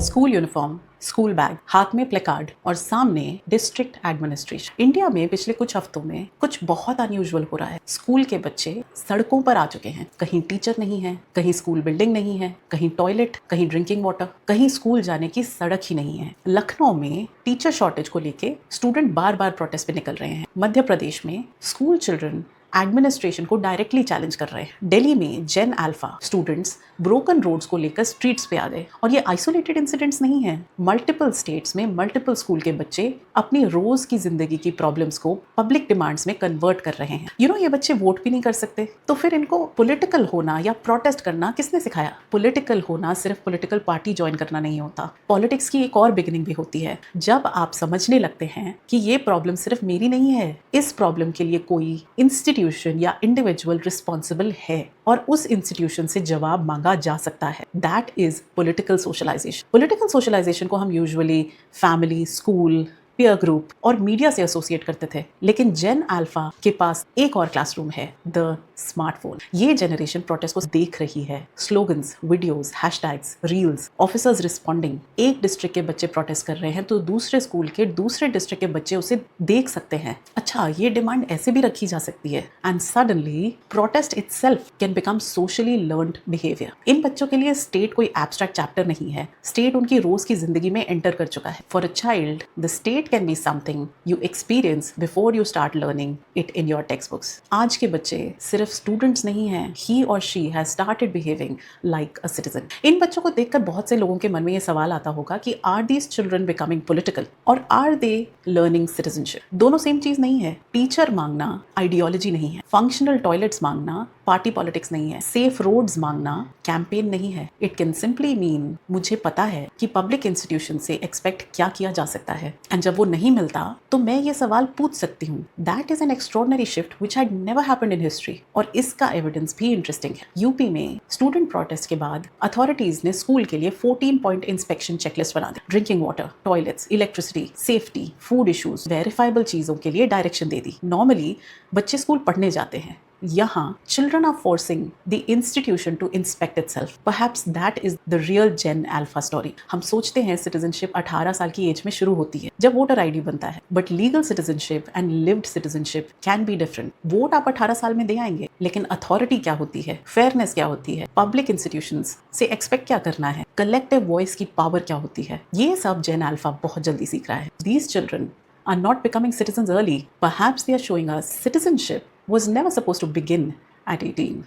School uniform, school bag, हाथ में placard और सामने डिस्ट्रिक्ट एडमिनिस्ट्रेशन। इंडिया में पिछले कुछ हफ्तों में कुछ बहुत अनयूजुअल हो रहा है। स्कूल के बच्चे सड़कों पर आ चुके हैं। कहीं टीचर नहीं है, कहीं स्कूल बिल्डिंग नहीं है, कहीं टॉयलेट, कहीं ड्रिंकिंग वाटर, कहीं स्कूल जाने की सड़क ही नहीं है। लखनऊ में टीचर शॉर्टेज को लेके स्टूडेंट बार बार प्रोटेस्ट पे निकल रहे हैं। मध्य प्रदेश में स्कूल चिल्ड्रन एडमिनिस्ट्रेशन को डायरेक्टली चैलेंज कर रहे हैं। दिल्ली में जेन अल्फा स्टूडेंट्स ब्रोकन रोड्स को लेकर स्ट्रीट्स पे आ गए। और ये आइसोलेटेड इंसिडेंट्स नहीं है। मल्टीपल स्टेट्स में मल्टीपल स्कूल के बच्चे अपनी रोज की जिंदगी की प्रॉब्लम्स को पब्लिक डिमांड्स में कन्वर्ट कर रहे हैं। ये बच्चे वोट भी नहीं कर सकते, तो फिर इनको पॉलिटिकल होना या प्रोटेस्ट करना किसने सिखाया? पॉलिटिकल होना सिर्फ पॉलिटिकल पार्टी ज्वाइन करना नहीं होता। पॉलिटिक्स की एक और बिगिनिंग भी होती है, जब आप समझने लगते हैं कि ये प्रॉब्लम सिर्फ मेरी नहीं है, इस प्रॉब्लम के लिए कोई इंस्टीट्यूशन या इंडिविजुअल रिस्पॉन्सिबल है और उस इंस्टीट्यूशन से जवाब मांगा जा सकता है। That is political socialization. Political socialization को हम usually family, school, peer group और मीडिया से एसोसिएट करते थे, लेकिन जेन अल्फा के पास एक और क्लासरूम है, द स्मार्टफोन। ये जनरेशन प्रोटेस्ट को देख रही है। Slogans, videos, hashtags, reels, officers responding. एक डिस्ट्रिक्ट के बच्चे प्रोटेस्ट कर रहे हैं तो दूसरे स्कूल के दूसरे डिस्ट्रिक्ट के बच्चे उसे देख सकते हैं। अच्छा, ये डिमांड ऐसे भी रखी जा सकती है। And suddenly protest itself can become socially learned behaviour. इन बच्चों के लिए स्टेट कोई एब्स्ट्रैक्ट चैप्टर नहीं है। स्टेट उनकी रोज की जिंदगी में एंटर कर चुका है। For a child, the state can be something you experience before you start learning it in your textbooks. आज के बच्चे सिर्फ स्टूडेंट्स नहीं हैं, he or she has started behaving like a citizen. इन बच्चों को देखकर बहुत से लोगों के मन में ये सवाल आता होगा कि are these children becoming political or are they learning citizenship? दोनों सेम चीज नहीं है। टीचर मांगना आइडियोलॉजी नहीं है, फंक्शनल टॉयलेट्स मांगना पार्टी पॉलिटिक्स नहीं है, सेफ रोड्स मांगना कैंपेन नहीं है। इट कैन सिंपली मीन मुझे पता है कि पब्लिक इंस्टीट्यूशन से एक्सपेक्ट क्या किया जा सकता है, एंड जब वो नहीं मिलता तो मैं ये सवाल पूछ सकती हूँ। That is an extraordinary shift which had never happened in history. और इसका एविडेंस भी इंटरेस्टिंग है। यूपी में स्टूडेंट प्रोटेस्ट के बाद अथॉरिटीज ने स्कूल के लिए 14 पॉइंट इंस्पेक्शन चेकलिस्ट बना दी। Drinking water, toilets, electricity, safety, food issues, verifiable चीजों के लिए डायरेक्शन दे दी। नॉर्मली बच्चे स्कूल पढ़ने जाते हैं, यहाँ children are forcing the institution to inspect itself. Perhaps that is the real Gen Alpha story. हम सोचते हैं citizenship 18 साल की एज में शुरू होती है जब वोटर आईडी बनता है, but legal citizenship and lived citizenship can be different. Vote आप 18 साल में दे आएंगे, लेकिन अथॉरिटी क्या होती है, फेयरनेस क्या होती है, पब्लिक इंस्टीट्यूशंस से एक्सपेक्ट क्या करना है, कलेक्टिव वॉइस की पावर क्या होती है, ये सब Gen Alpha बहुत जल्दी सीख रहा है। These children are not becoming citizens early. Perhaps they are showing us citizenship was never supposed to begin at 18.